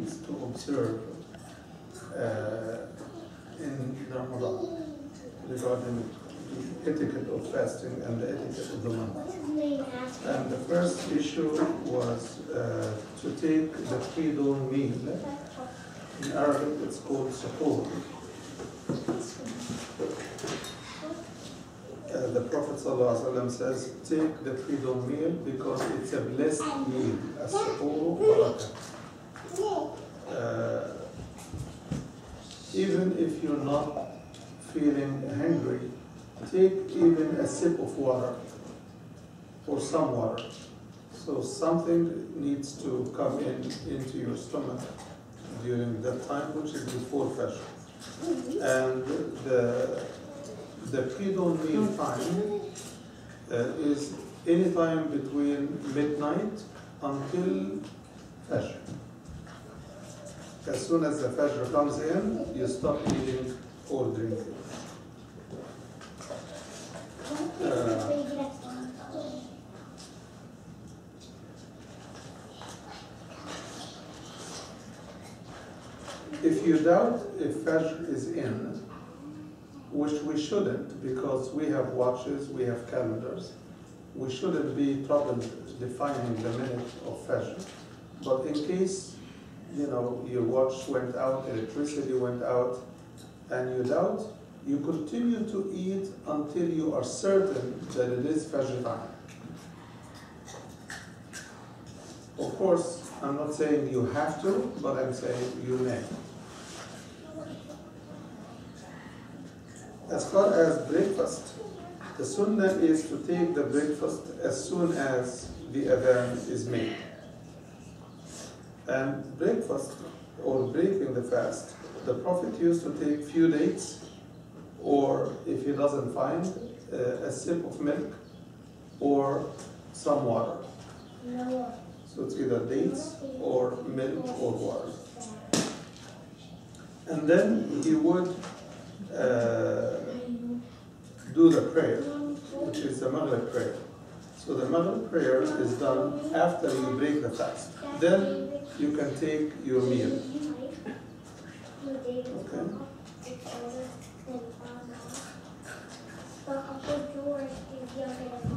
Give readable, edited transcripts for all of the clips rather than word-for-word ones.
things to observe in Ramadan regarding the etiquette of fasting and the etiquette of the month. And the first issue was to take the pre-dawn meal. In Arabic it's called suhoor. The Prophet ﷺ says, take the pre-dawn meal because it's a blessed meal. As-suhoor barakah. Even if you're not feeling hungry, take even a sip of water or some water. So something needs to come into your stomach during that time, which is before Fajr. And the pre-dawn meal time is any time between midnight until Fajr. As soon as the Fajr comes in, you stop eating or drinking. If you doubt if Fajr is in, which we shouldn't, because we have watches, we have calendars, we shouldn't be troubled defining the minute of Fajr. But in case, your watch went out, electricity went out, and you doubt, you continue to eat until you are certain that it is Fajr time. Of course, I'm not saying you have to, but I'm saying you may. As far as breakfast, the sunnah is to take the breakfast as soon as the adhan is made. And breakfast, or breaking the fast, the Prophet used to take few dates, or if he doesn't find, a sip of milk, or some water. So it's either dates, or milk, or water. And then he would do the prayer, which is the Maghrib prayer. So the Maghrib prayer is done after you break the fast. Then you can take your meal. Okay?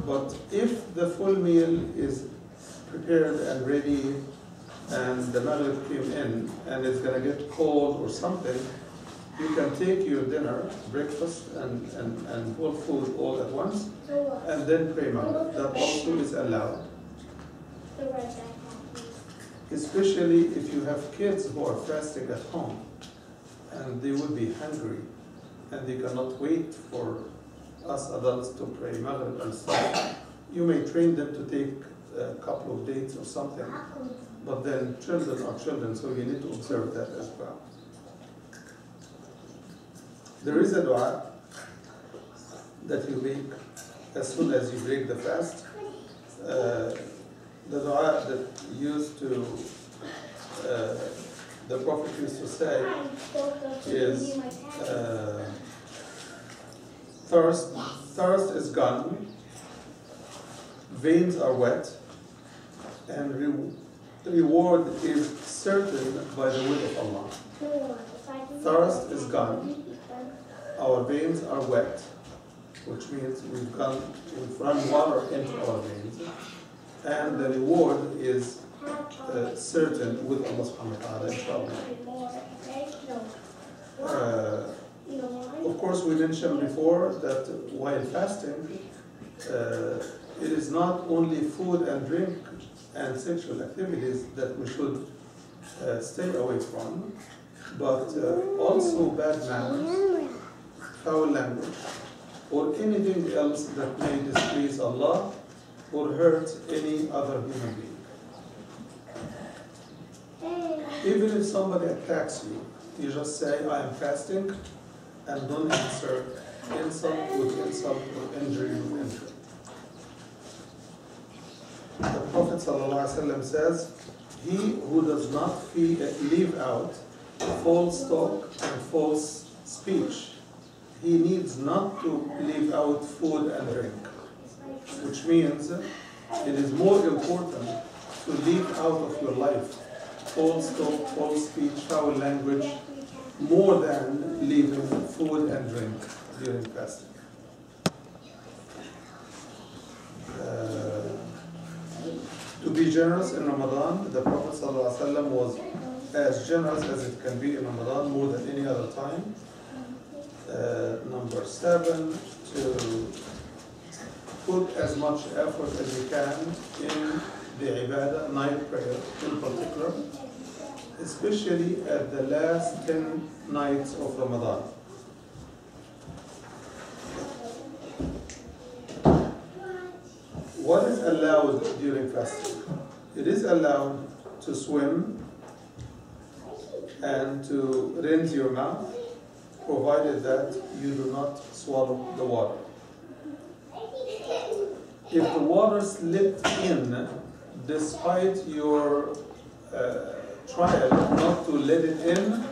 But if the full meal is prepared and ready, and the Maghrib came in, and it's going to get cold or something, you can take your dinner, breakfast, and whole food all at once, and then pray Maghrib. That also is allowed. Especially if you have kids who are fasting at home, and they will be hungry, and they cannot wait for us adults to pray Maghrib and stuff. You may train them to take a couple of dates or something, but then children are children, so you need to observe that as well. There is a dua that you make as soon as you break the fast. The dua that the Prophet used to say is, thirst is gone, veins are wet, and reward is certain by the will of Allah. Thirst is gone, our veins are wet, which means we've run water into our veins, and the reward is certain with Allah subhanahu wa ta'ala, inshallah. Of course, we mentioned before that while fasting, it is not only food and drink and sexual activities that we should stay away from, but also bad manners, foul language, or anything else that may displease Allah or hurt any other human being. Even if somebody attacks you, you just say, I am fasting, and don't answer insult with insult or injury with injury. The Prophet ﷺ says, he who does not leave out false talk and false speech, he needs not to leave out food and drink, which means it is more important to leave out of your life false talk, false speech, foul language, more than leaving food and drink during fasting. To be generous in Ramadan, the Prophet ﷺ was as generous as it can be in Ramadan, more than any other time. Number 7, to put as much effort as you can in the ibadah, night prayer in particular, especially at the last 10 nights of Ramadan. What is allowed during fasting? It is allowed to swim and to rinse your mouth, provided that you do not swallow the water. If the water slipped in despite your trial not to let it in,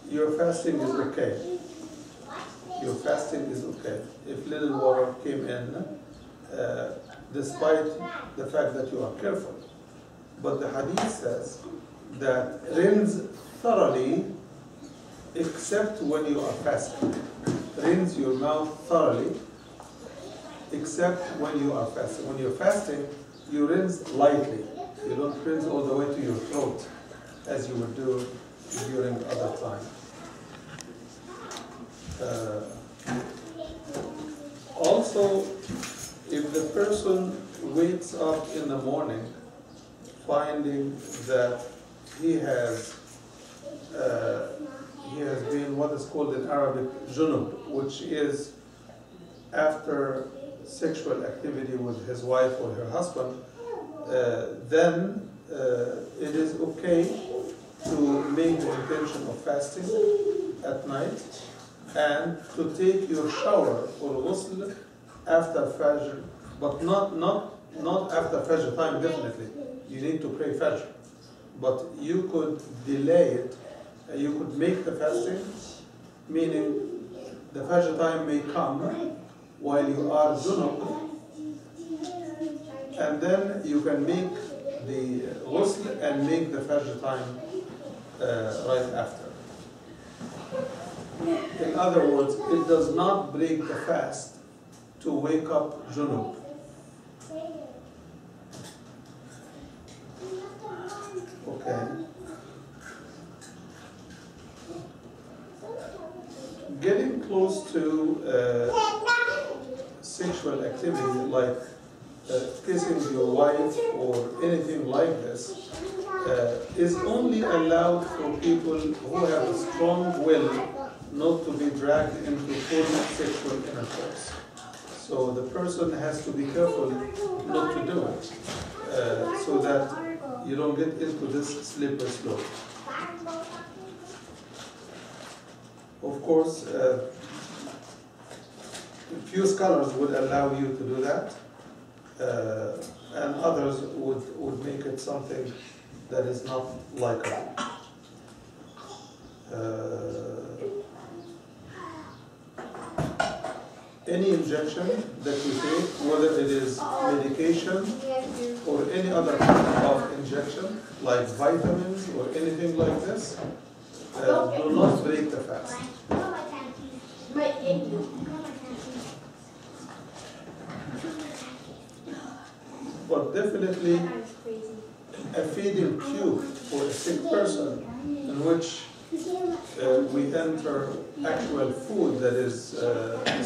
your fasting is okay. Your fasting is okay. If little water came in, despite the fact that you are careful. But the hadith says that rinse thoroughly except when you are fasting. Rinse your mouth thoroughly except when you are fasting. When you're fasting, you rinse lightly. You don't rinse all the way to your throat as you would do during other time. Also, if the person wakes up in the morning finding that he has been what is called in Arabic junub, which is after sexual activity with his wife or her husband, then it is okay to make the intention of fasting at night and to take your shower or ghusl after Fajr, but not after Fajr time, definitely. You need to pray Fajr. But you could delay it, you could make the fasting, meaning the Fajr time may come while you are junub, and then you can make the ghusl and make the Fajr time right after. In other words, it does not break the fast to wake up junub. Okay. Getting close to sexual activity like kissing your wife or anything like this is only allowed for people who have a strong will not to be dragged into full sexual intercourse. So the person has to be careful not to do it so that you don't get into this slippery slope. Of course, few scholars would allow you to do that, and others would make it something that is not likely. Any injection that you take, whether it is medication or any other kind of injection, like vitamins or anything like this, do not break the fast. But definitely a feeding tube for a sick person in which we enter actual food that is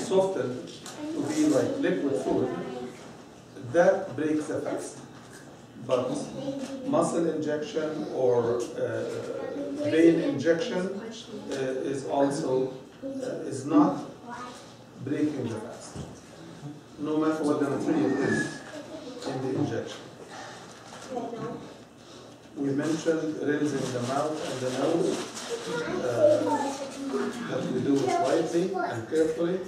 softened to be like liquid food, that breaks the fast. But muscle injection or vein injection is also is not breaking the fast, no matter what the material is in the injection. We mentioned rinsing the mouth and the nose, that we do it lightly and carefully.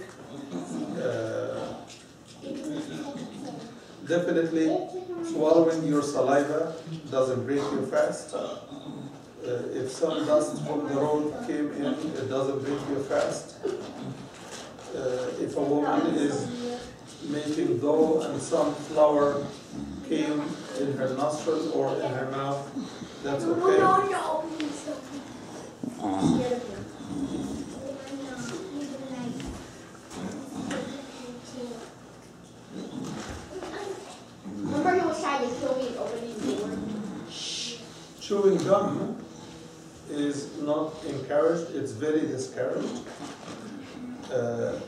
Definitely, swallowing your saliva doesn't break your fast. If some dust from the road came in, it doesn't break your fast. If a woman is making dough and some flour came in her nostril or in her mouth, that's okay. Remember he was trying to kill me opening the door? Chewing gum is not encouraged, it's very discouraged.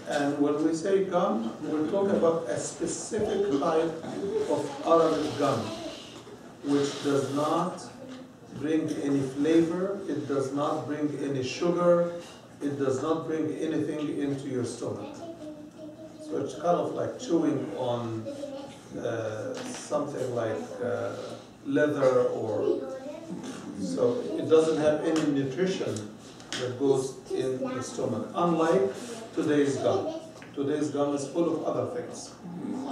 And when we say gum, we're talking about a specific type of Arabic gum, which does not bring any flavor, it does not bring any sugar, it does not bring anything into your stomach. So it's kind of like chewing on something like leather, or so it doesn't have any nutrition that goes in the stomach, unlike today's gum. Today's gum is full of other things.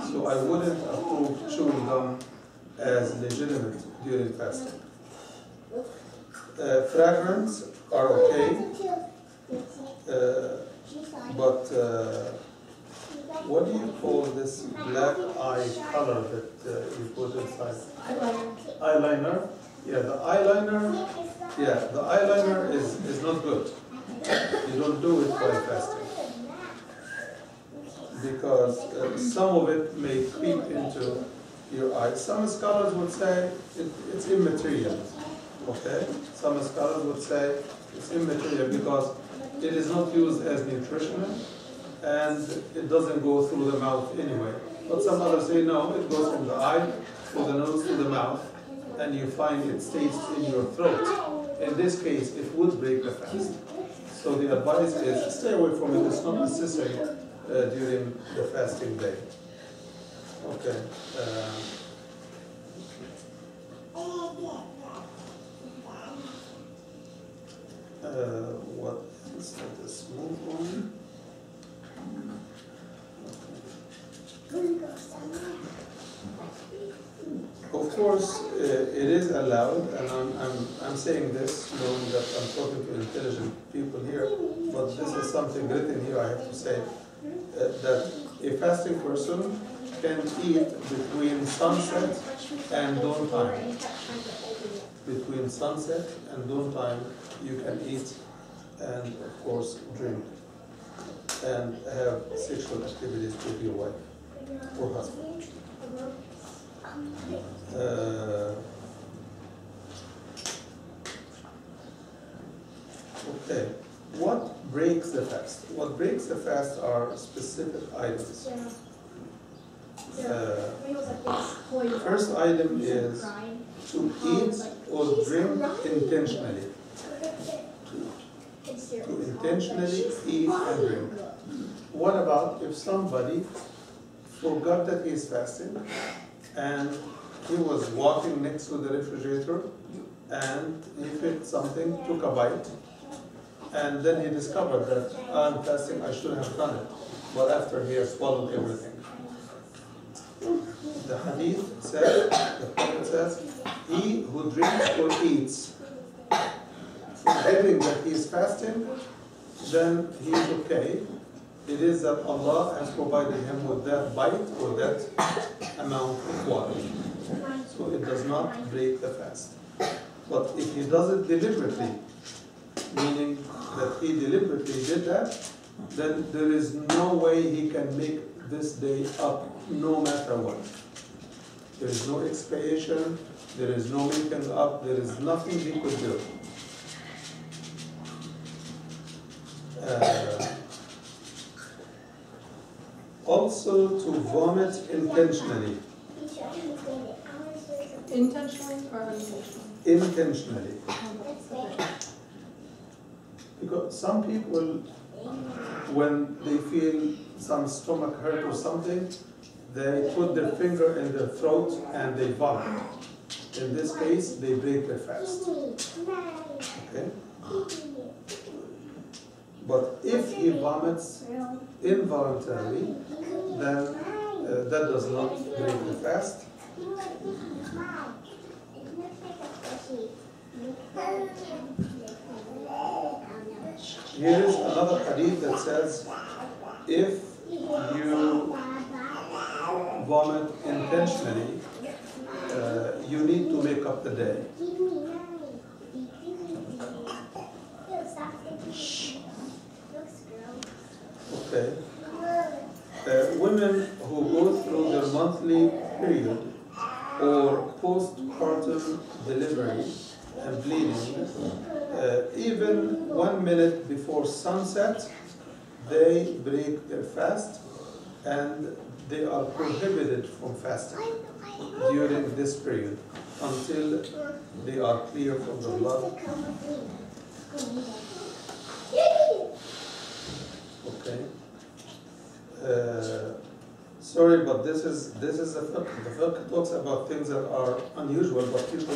So I wouldn't approve chewing gum as legitimate during fasting. Fragrance are okay, but what do you call this black eye color that you put inside? Eyeliner. Yeah, the eyeliner is not good. You don't do it while fasting, because some of it may creep into your eyes. Some scholars would say it's immaterial. Okay? Some scholars would say it's immaterial because it is not used as nutritional and it doesn't go through the mouth anyway. But some others say no, it goes from the eye to the nose to the mouth, and you find it stays in your throat. In this case, it would break the fast. So the advice is stay away from it. It's not necessary during the fasting day. Okay. What is that? Let's move on. Of course, it is allowed, and I'm saying this knowing that I'm talking to intelligent people here, but this is something written here, I have to say, that a fasting person can eat between sunset and dawn time. Between sunset and dawn time, you can eat and, of course, drink and have sexual activities with your wife or husband. Okay, what breaks the fast? What breaks the fast are specific items. First item is to eat or drink intentionally. To intentionally eat and drink. What about if somebody forgot that he is fasting and he was walking next to the refrigerator and he felt something, took a bite, and then he discovered that I'm fasting, I shouldn't have done it. But after he has swallowed everything. The hadith says, the Prophet says, he who drinks or eats, forgetting that he is fasting, then he is okay. It is that Allah has provided him with that bite or that amount of water. So it does not break the fast. But if he does it deliberately, meaning that he deliberately did that, then there is no way he can make this day up no matter what. There is no expiation, there is no making up, there is nothing he could do. Also to vomit intentionally. Intentionally or unintentionally? Intentionally. Because some people, when they feel some stomach hurt or something, they put their finger in their throat and they vomit. In this case, they break their fast. Okay? But if he vomits involuntarily, then that does not break the fast. Here is another hadith that says, if you vomit intentionally, you need to make up the day. Okay. Women who go through their monthly period or postpartum delivery and bleeding, even 1 minute before sunset, they break their fast and they are prohibited from fasting during this period until they are clear from the blood. Okay. Sorry, but this is the fiqh. The fiqh talks about things that are unusual, but people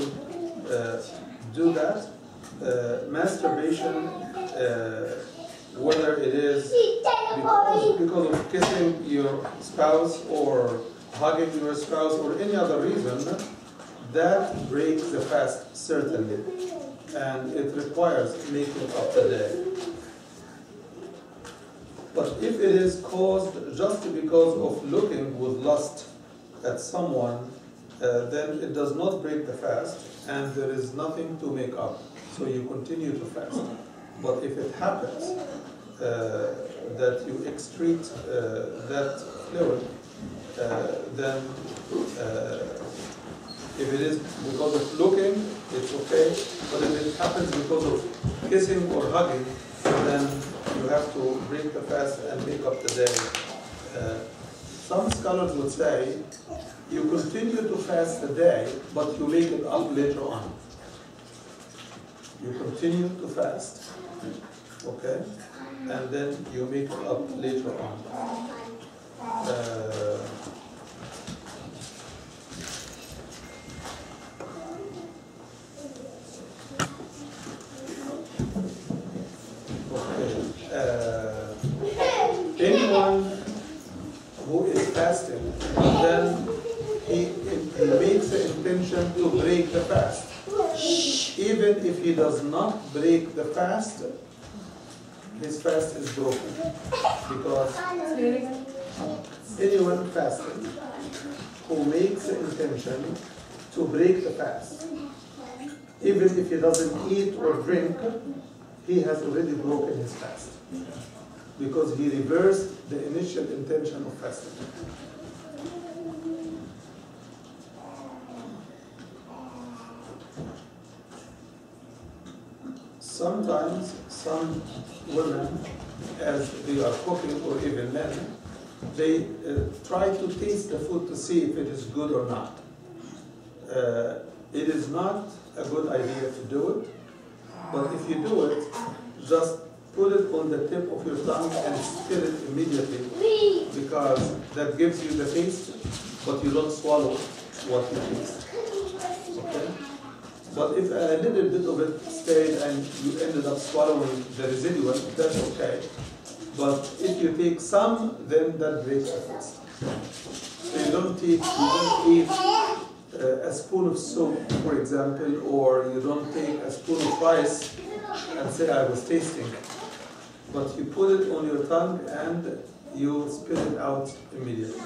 do that. Masturbation, whether it is because of kissing your spouse or hugging your spouse or any other reason, that breaks the fast certainly, and it requires making up the day. But if it is caused just because of looking with lust at someone, then it does not break the fast, and there is nothing to make up. So you continue to fast. But if it happens that you excrete that fluid, then if it is because of looking, it's okay. But if it happens because of kissing or hugging, then you have to break the fast and make up the day. Some scholars would say you continue to fast the day, but you make it up later on. You continue to fast, okay, and then you make it up later on. Anyone who is fasting, then he makes the intention to break the fast. Even if he does not break the fast, his fast is broken. Because anyone fasting who makes the intention to break the fast, even if he doesn't eat or drink, he has already broken his fast, because he reversed the initial intention of fasting. Sometimes some women, as they are cooking, or even men, they try to taste the food to see if it is good or not. It is not a good idea to do it, but if you do it, just put it on the tip of your tongue and spit it immediately, because that gives you the taste, but you don't swallow what you taste. Okay? But if a little bit of it stayed and you ended up swallowing the residual, that's okay. But if you take some, then that breaks the fast. So you don't eat a spoon of soup, for example, or you don't take a spoon of rice and say, I was tasting. But you put it on your tongue and you spit it out immediately.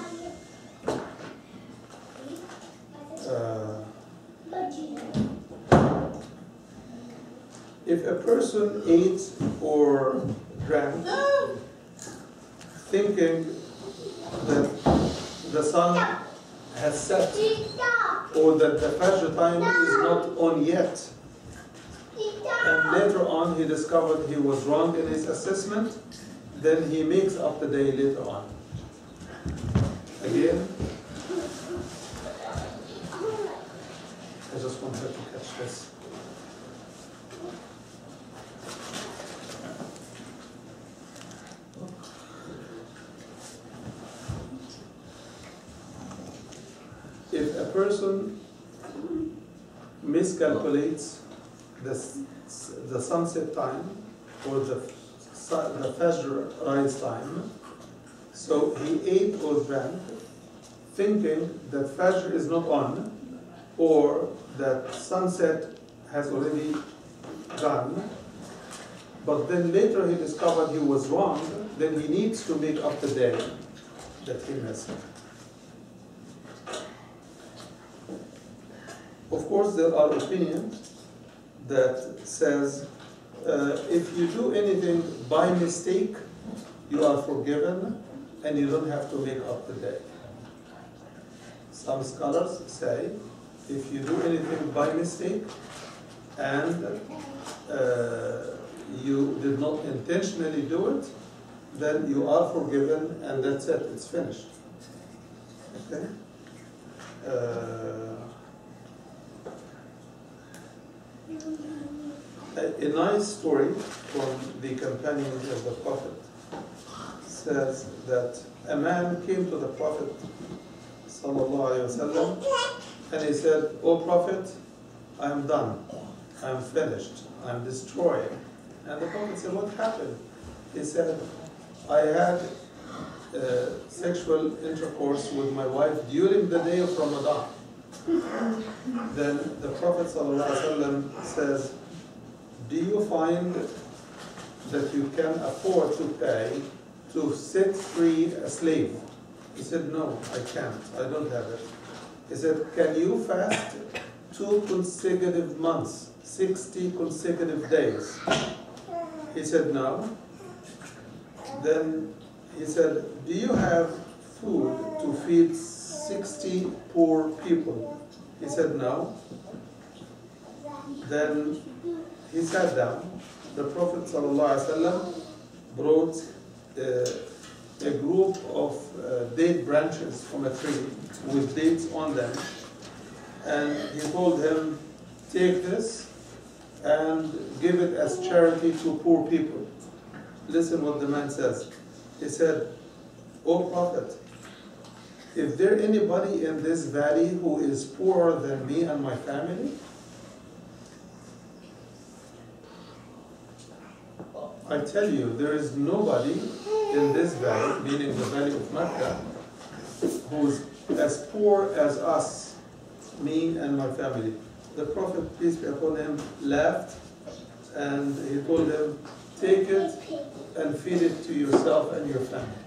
If a person ate or drank thinking that the sun has set or that the Fajr time is not on yet, and later on he discovered he was wrong in his assessment, then he makes up the day later on. Again, I just want her to catch this. If a person miscalculates the sunset time or the Fajr rise time, so he ate or drank thinking that Fajr is not on or that sunset has already gone, but then later he discovered he was wrong, then he needs to make up the day that he missed. Of course, there are opinions that says if you do anything by mistake, you are forgiven and you don't have to make up the day. Some scholars say if you do anything by mistake and you did not intentionally do it, then you are forgiven and that's it, it's finished. Okay? A nice story from the companions of the Prophet says that a man came to the Prophet ﷺ, and he said, "O Prophet, I'm done, I'm finished, I'm destroyed." And the Prophet said, "What happened?" He said, "I had sexual intercourse with my wife during the day of Ramadan." Then the Prophet ﷺ says, "Do you find that you can afford to pay to set free a slave?" He said, "No, I can't, I don't have it." He said, "Can you fast 2 consecutive months, 60 consecutive days?" He said, "No." Then he said, "Do you have food to feed 60 poor people?" He said, "No." Then he sat down. The Prophet ﷺ brought a group of date branches from a tree with dates on them, and he told him, "Take this and give it as charity to poor people." Listen what the man says. He said, "O Prophet, is there anybody in this valley who is poorer than me and my family?" I tell you, there is nobody in this valley, meaning the valley of Mecca, who's as poor as us, me and my family. The Prophet, peace be upon him, laughed and he told him, "Take it and feed it to yourself and your family."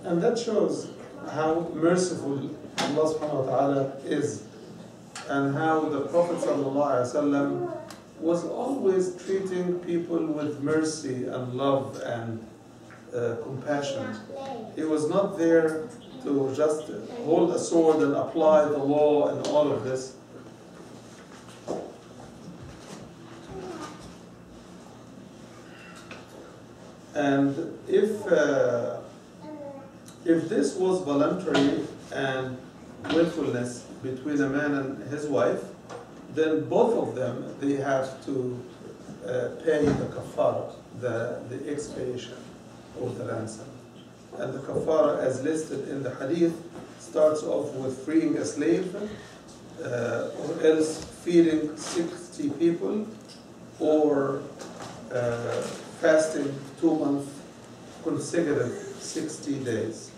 And that shows how merciful Allah subhanahu wa ta'ala is, and how the Prophet ﷺ was always treating people with mercy and love and compassion. He was not there to just hold a sword and apply the law and all of this. And if this was voluntary and willfulness between a man and his wife, then both of them, they have to pay the kafara, the expiation of the ransom. And the kafara, as listed in the hadith, starts off with freeing a slave, or else feeding 60 people, or fasting 2 months consecutive 60 days.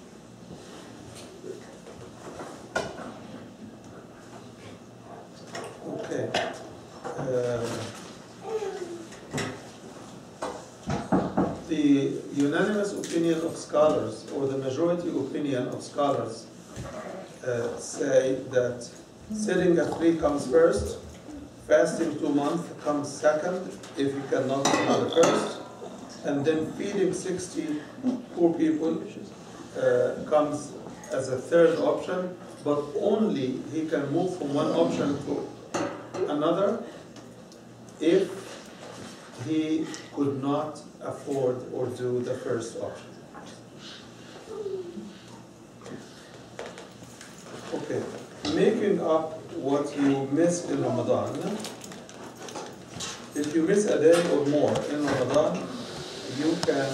Okay. The unanimous opinion of scholars, or the majority opinion of scholars, say that setting a tree comes first, fasting 2 months comes second, if you cannot do the first, and then feeding 60 poor people comes as a third option, but only he can move from one option to another if he could not afford or do the first option. Okay, making up what you miss in Ramadan. If you miss a day or more in Ramadan, you can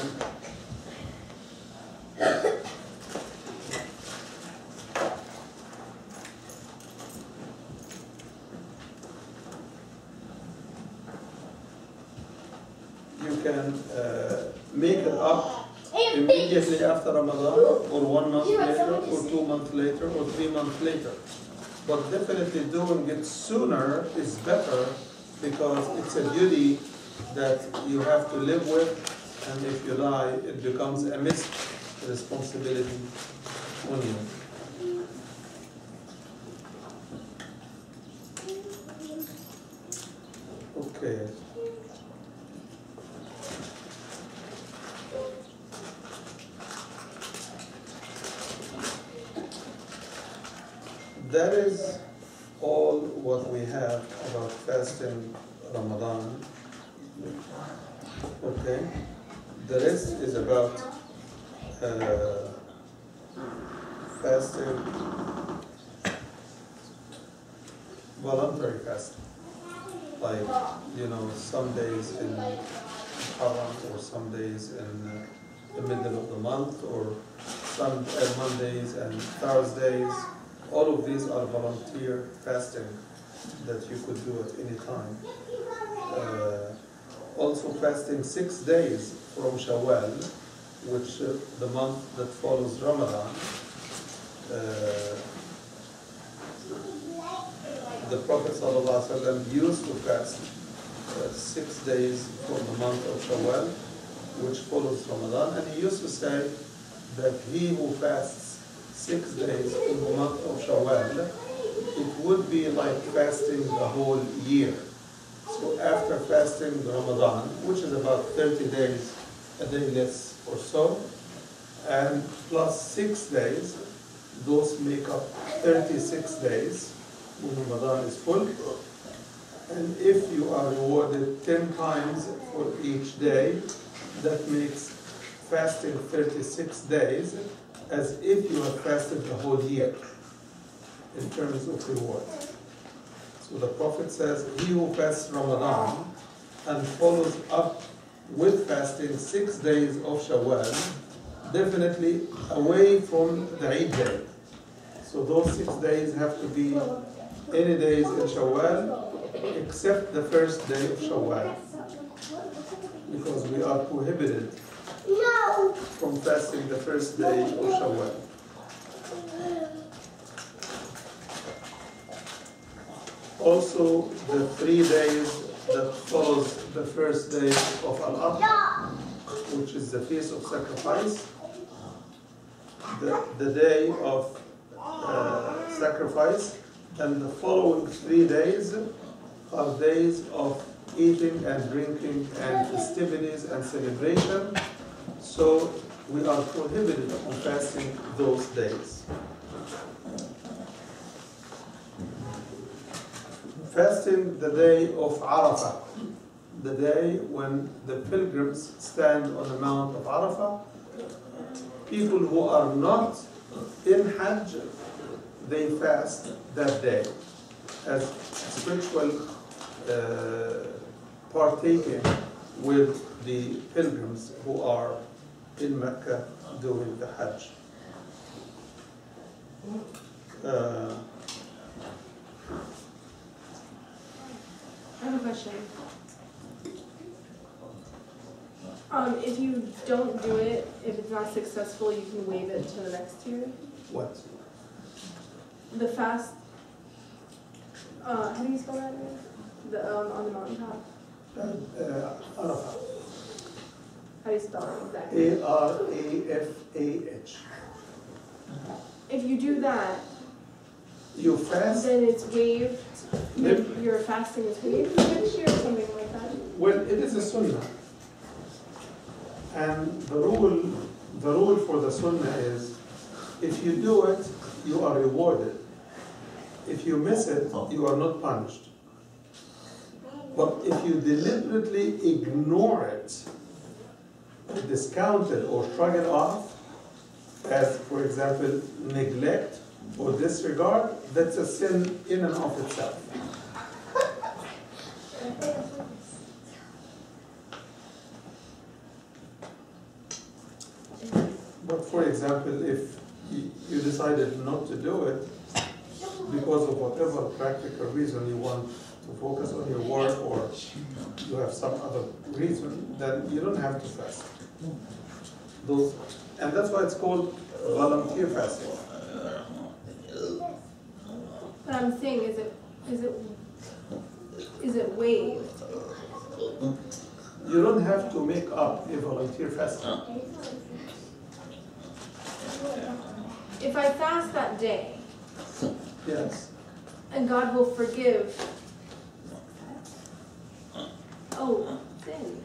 make it up immediately after Ramadan, or 1 month later, or 2 months later, or 3 months later. But definitely doing it sooner is better, because it's a duty that you have to live with, and if you die, it becomes a missed responsibility on you. Okay. That is all what we have about fasting Ramadan. Okay. The rest is about fasting, voluntary fasting. Like, some days in Haram or some days in the middle of the month or some Mondays and Thursdays. All of these are volunteer fasting that you could do at any time. Also fasting 6 days from Shawwal, which the month that follows Ramadan. The Prophet ﷺ used to fast 6 days from the month of Shawwal, which follows Ramadan, and he used to say that he who fasts 6 days in the month of Shawwal, it would be like fasting the whole year. So after fasting Ramadan, which is about 30 days, a day less or so, and plus 6 days, those make up 36 days when Ramadan is full. And if you are rewarded 10 times for each day, that makes fasting 36 days as if you have fasted the whole year in terms of reward. So the Prophet says, he who fasts Ramadan and follows up with fasting 6 days of Shawwal, definitely away from the Eid day. So those 6 days have to be any days in Shawwal except the first day of Shawwal, because we are prohibited from fasting the first day of Shawwal. Also, the 3 days that follows the first day of Al-Adha, which is the Feast of Sacrifice, the day of sacrifice, and the following 3 days are days of eating and drinking and festivities and celebration. So we are prohibited from fasting those days. Fasting the day of Arafah, the day when the pilgrims stand on the Mount of Arafah. People who are not in Hajj, they fast that day as spiritual partaking with the pilgrims who are in Mecca doing the Hajj. I have a question. If you don't do it, if it's not successful, you can waive it to the next year? What? The fast, how do you spell that again? On the mountaintop? Arafah. How do you spell it exactly? Arafah. If you do that, You fast? then it's waived, your fasting is waived next year or something like that? Well, it is a sunnah. And the rule for the sunnah is, if you do it, you are rewarded. If you miss it, you are not punished. But if you deliberately ignore it, discount it, or shrug it off, as, for example, neglect or disregard, that's a sin in and of itself. But for example, if you decided not to do it because of whatever practical reason, you want to focus on your work or you have some other reason, then you don't have to fast. And that's why it's called volunteer fasting. But I'm saying, is it waived? You don't have to make up a volunteer fasting. If I fast that day, Yes. and God will forgive Oh, sin.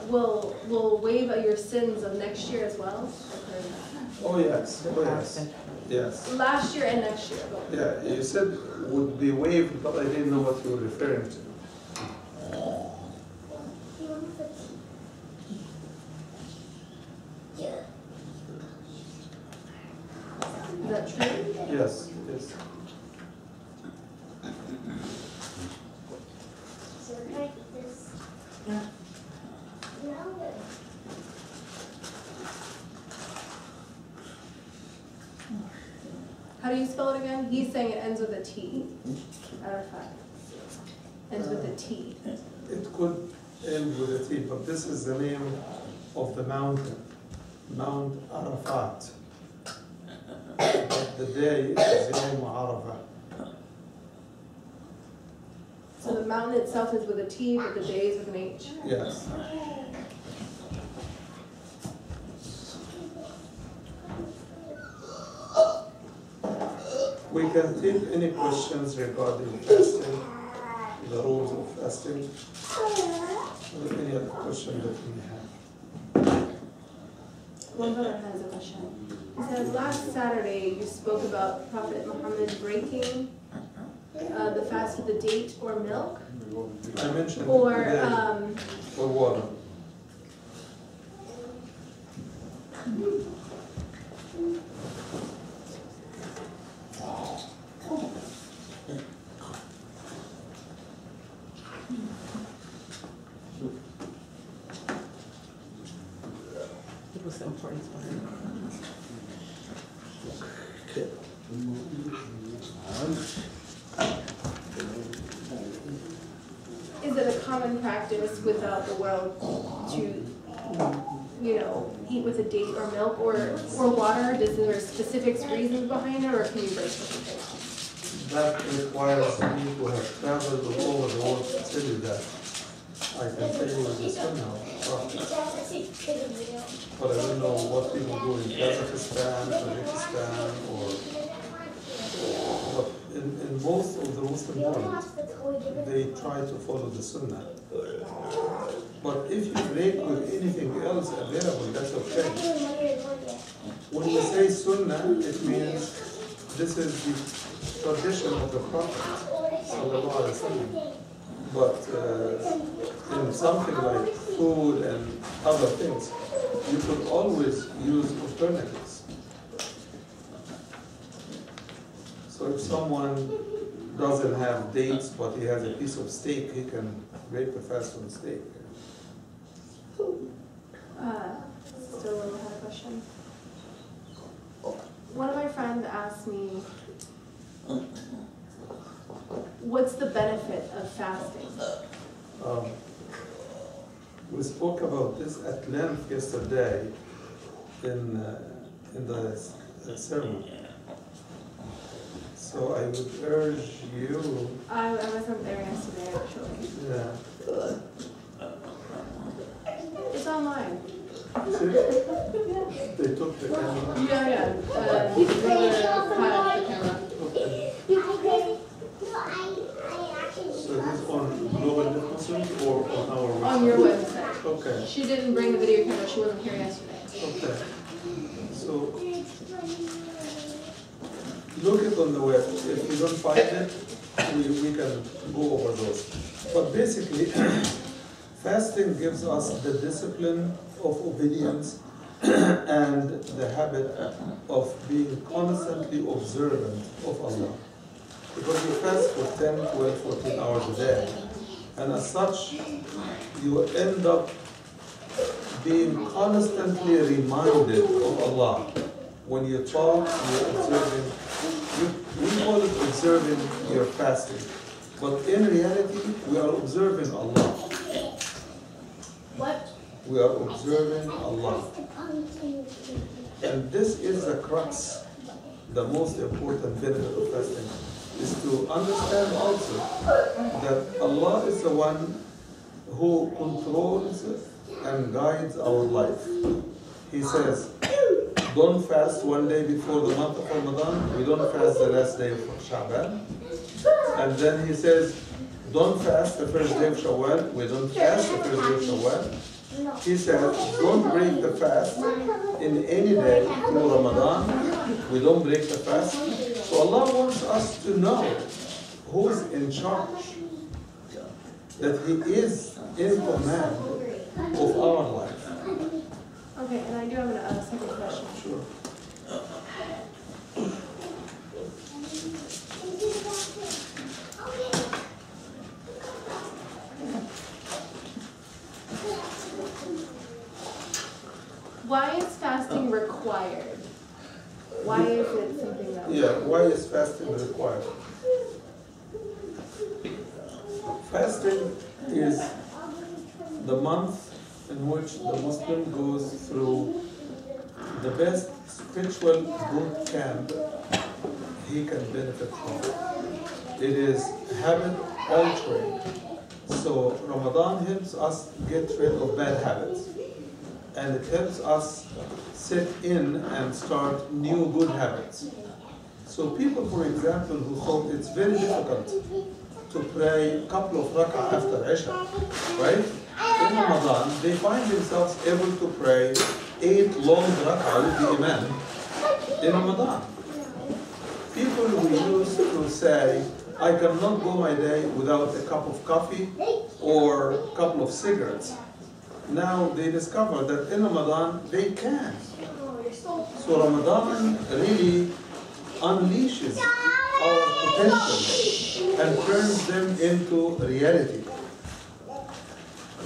Will waive your sins of next year as well? Oh, yes, oh, yes, yes. Last year and next year. Yeah, you said would be waived, but I didn't know what you were referring to. Is that true? Yes, it is. How do you spell it again? He's saying it ends with a T. Arafat. Ends with a T. It could end with a T, but this is the name of the mountain, Mount Arafat. But the day is Yom Arafat. So the mountain itself is with a T, but the day is with an H. Yes. We can take any questions regarding fasting, the rules of fasting, or any other question that you may have. One brother has a question. He says, last Saturday you spoke about Prophet Muhammad breaking the fast with a date or milk, I mentioned or today, or water. It was the important one. is it a common practice without the world to, eat with a date or milk or water? Is there specific reasons behind it, or can you break something? That requires me to have traveled all over the world to tell you that. I can tell you this one now, but I don't know what people do in Kazakhstan, Tajikistan, but in most of the Muslim world, they try to follow the Sunnah. But if you break with anything else available, that's okay. When we say Sunnah, it means this is the tradition of the Prophet, sallallahu alaihi wasallam. But in something like food and other things, you could always use alternatives. So if someone doesn't have dates, but he has a piece of steak, he can break the fast on steak. Still had a question. One of my friends asked me, what's the benefit of fasting? We spoke about this at length yesterday in the sermon. So I would urge you. I wasn't there yesterday, actually. Yeah. It's online. See? They took the camera. Yeah. Brother had the camera. Okay. So this is on Global Differences or on our website? On your website. Okay. She didn't bring the video camera. She wasn't here yesterday. Okay. So look it on the web. If you don't find it, we can go over those. But basically, fasting gives us the discipline of obedience and the habit of being constantly observant of Allah. Because you fast for 10, 12, 14 hours a day. And as such, you end up being constantly reminded of Allah. When you talk, you're observing. We call it observing your fasting. But in reality, we are observing Allah. What? We are observing Allah. And this is the crux, the most important benefit of fasting, is to understand also that Allah is the one who controls and guides our life. He says, don't fast one day before the month of Ramadan. We don't fast the last day of Sha'ban. And then he says, don't fast the first day of Shawwal. We don't fast the first day of Shawwal. He says, don't break the fast in any day through Ramadan. We don't break the fast. So Allah wants us to know who's in charge, that He is in command of our life. Okay, and I do have a second question. Sure. Why is fasting required? Why is it something that? Yeah, why is fasting required? Fasting is the month in which the Muslim goes through the best spiritual boot camp he can benefit from. It is habit altering. So Ramadan helps us get rid of bad habits. And it helps us set in and start new good habits. So people, for example, who thought it's very difficult to pray a couple of rak'ah after Isha, right? In Ramadan, they find themselves able to pray 8 long rak'ah with the Imam in Ramadan. People who used to say, I cannot go my day without a cup of coffee or a couple of cigarettes. Now they discover that in Ramadan they can. So Ramadan really unleashes our potential and turns them into reality.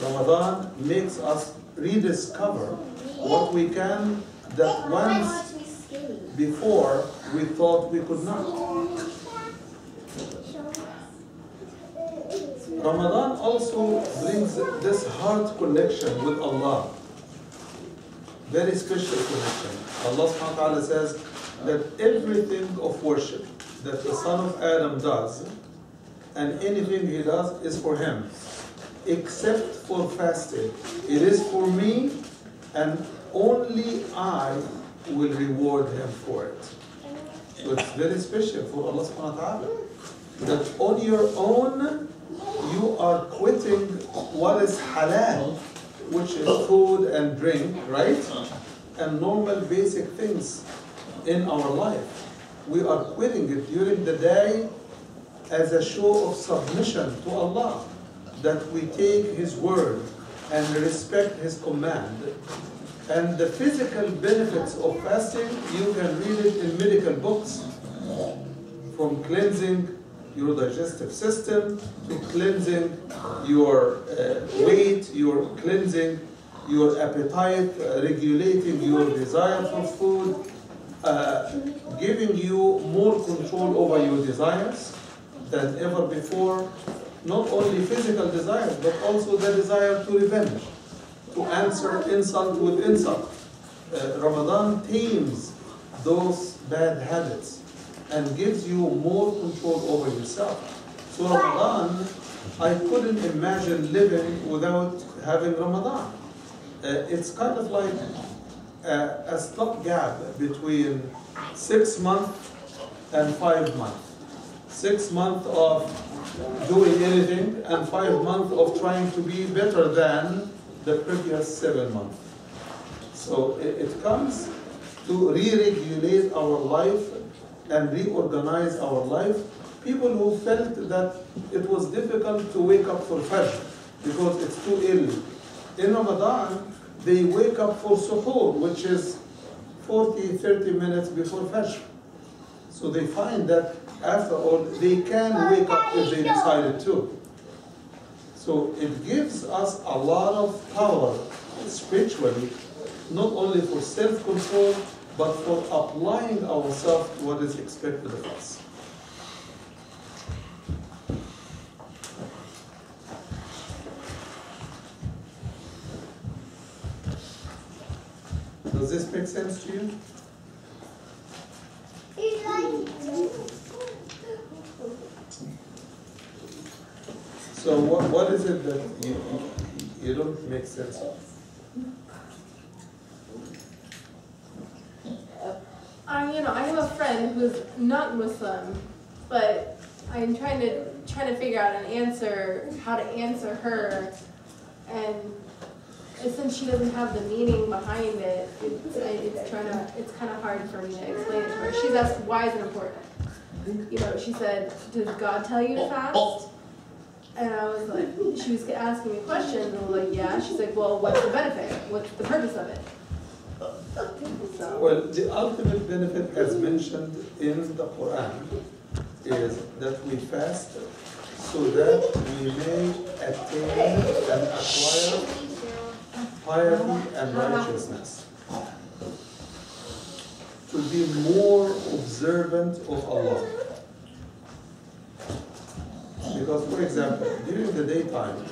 Ramadan makes us rediscover what we can that once before we thought we could not. Ramadan also brings this heart connection with Allah. Very special connection. Allah subhanahu wa ta'ala says that everything of worship that the son of Adam does and anything he does is for him, except for fasting. It is for me and only I will reward him for it. So it's very special for Allah subhanahu wa ta'ala that on your own you are quitting what is halal, which is food and drink, right? And normal basic things in our life. We are quitting it during the day as a show of submission to Allah, that we take His word and respect His command. And the physical benefits of fasting, you can read it in medical books, from cleansing your digestive system, to cleansing your weight, your cleansing your appetite, regulating your desire for food, giving you more control over your desires than ever before. Not only physical desires, but also the desire to revenge, to answer insult with insult. Ramadan tames those bad habits and gives you more control over yourself. So Ramadan, I couldn't imagine living without having Ramadan. It's kind of like a stopgap between 6 months and 5 months. 6 months of doing anything and 5 months of trying to be better than the previous 7 months. So it comes to re-regulate our life and reorganize our life. People who felt that it was difficult to wake up for Fajr because it's too early. In Ramadan, they wake up for Suhoor, which is 40-30 minutes before Fajr. So they find that after all, they can wake up if they decided to. So it gives us a lot of power spiritually, not only for self-control, but for applying ourselves to what is expected of us. Does this make sense to you? So what is it that you don't make sense of? I have a friend who's not Muslim, but I'm trying to figure out an answer, how to answer her, and since she doesn't have the meaning behind it, it's kind of hard for me to explain it to her. She's asked, why is it important? You know, she said, did God tell you to fast? And I was like, she was asking me questions, and I was like, yeah. She's like, well, what's the benefit? What's the purpose of it? So. Well, the ultimate benefit, as mentioned in the Quran, is that we fast so that we may attain and acquire piety and righteousness, to be more observant of Allah. Because, for example, during the daytime,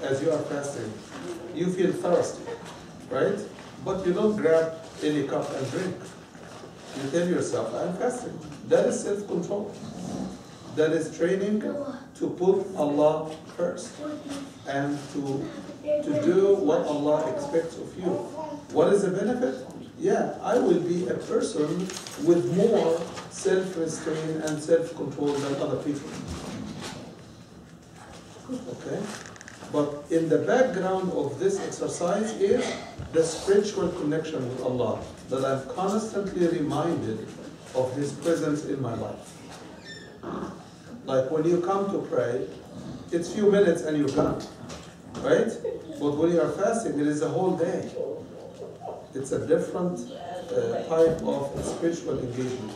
as you are fasting, you feel thirsty, right? But you don't grab any cup and drink. You tell yourself, I'm fasting. That is self-control. That is training to put Allah first and to do what Allah expects of you. What is the benefit? Yeah, I will be a person with more self-restraint and self-control than other people. Okay? But in the background of this exercise is the spiritual connection with Allah, that I'm constantly reminded of His presence in my life. Like when you come to pray, it's few minutes and you're done, right? But when you are fasting, it is a whole day. It's a different type of spiritual engagement.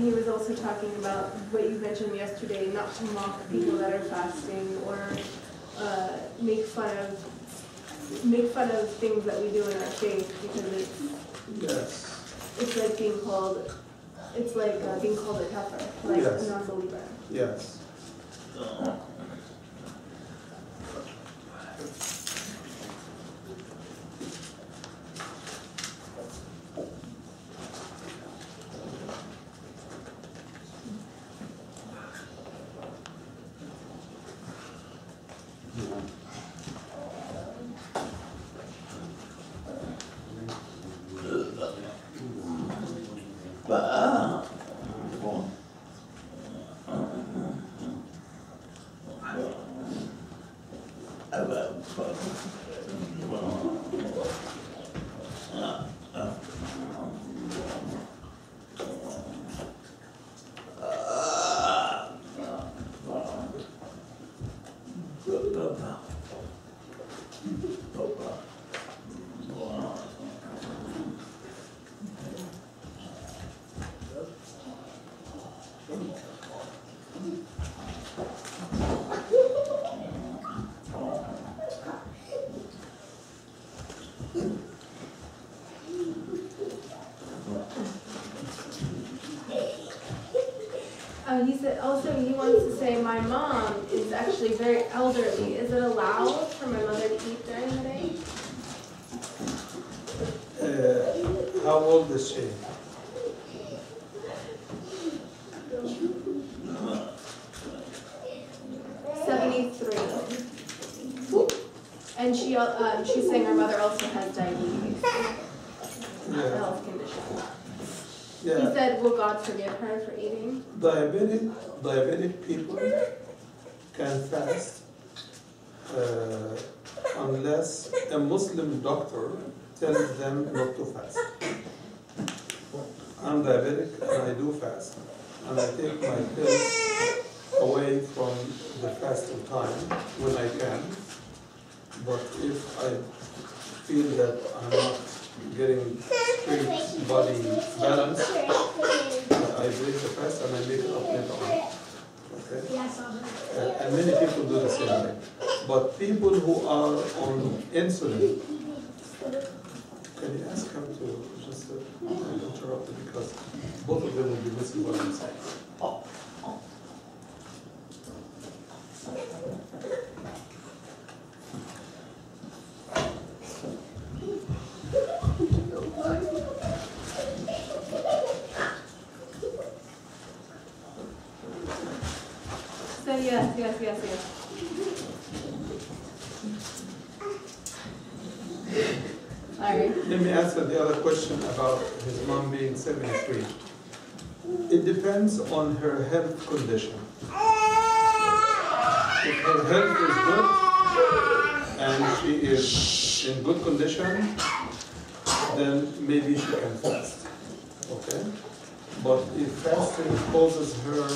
He was also talking about what you mentioned yesterday, not to mock people that are fasting or make fun of things that we do in our faith, because it's like being called a kafir, like a non-believer. Yes. He said also he wants to say, my mom is actually very elderly. Is it allowed for my mother to eat during the day? How old is she? And she's saying her mother also has diabetes, a health condition. Yeah. He said, will God forgive her for eating? Diabetic people can fast unless a Muslim doctor tells them not to fast. I'm diabetic and I do fast, and I take my pills away from the fasting time when I can. But if I feel that I'm not getting straight body balance, I break the fast and I make it up later on. Okay? And many people do the same thing. But people who are on insulin, can you ask him to just interrupt it, because both of them will be missing what I'm saying. Ramadan, yes. Sorry. Let me answer the other question about his mom being 73. It depends on her health condition. If her health is good and she is in good condition, then maybe she can fast. Okay? But if fasting causes her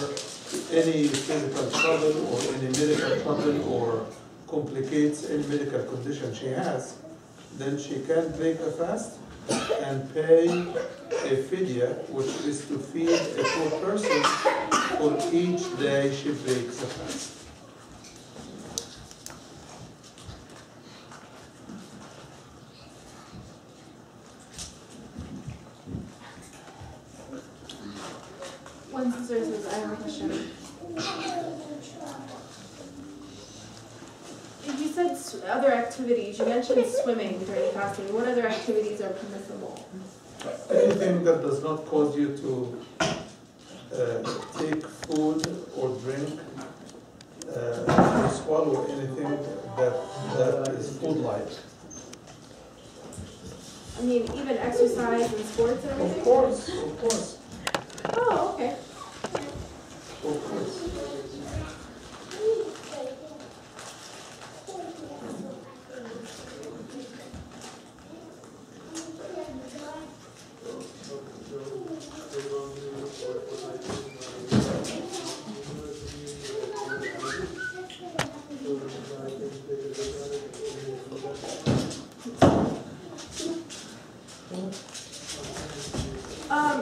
any physical trouble or any medical trouble or complicates any medical condition she has, then she can break a fast and pay a fidya, which is to feed a poor person for each day she breaks a fast. One sister says, I have a question. You said other activities. You mentioned swimming during fasting. What other activities are permissible? Anything that does not cause you to take food or drink, or swallow anything that is food-like. I mean, even exercise and sports and everything? Of course. Oh, okay. Of course.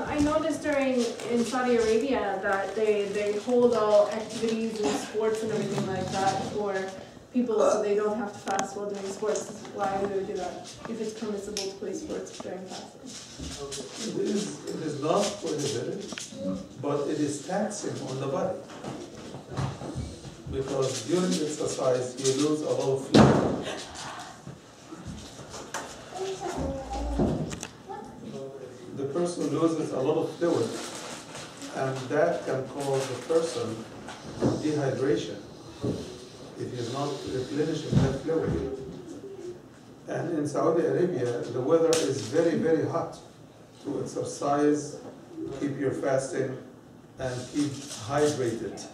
I noticed in Saudi Arabia that they hold all activities and sports and everything like that for people so they don't have to fast while doing sports. Why would they do that if it's permissible to play sports during fasting? It is not prohibited, but it is taxing on the body. Because during exercise you lose a lot of fluid. The person loses a lot of fluid, and that can cause the person dehydration if he's not replenishing that fluid. And in Saudi Arabia, the weather is very, very hot to exercise, keep your fasting, and keep hydrated.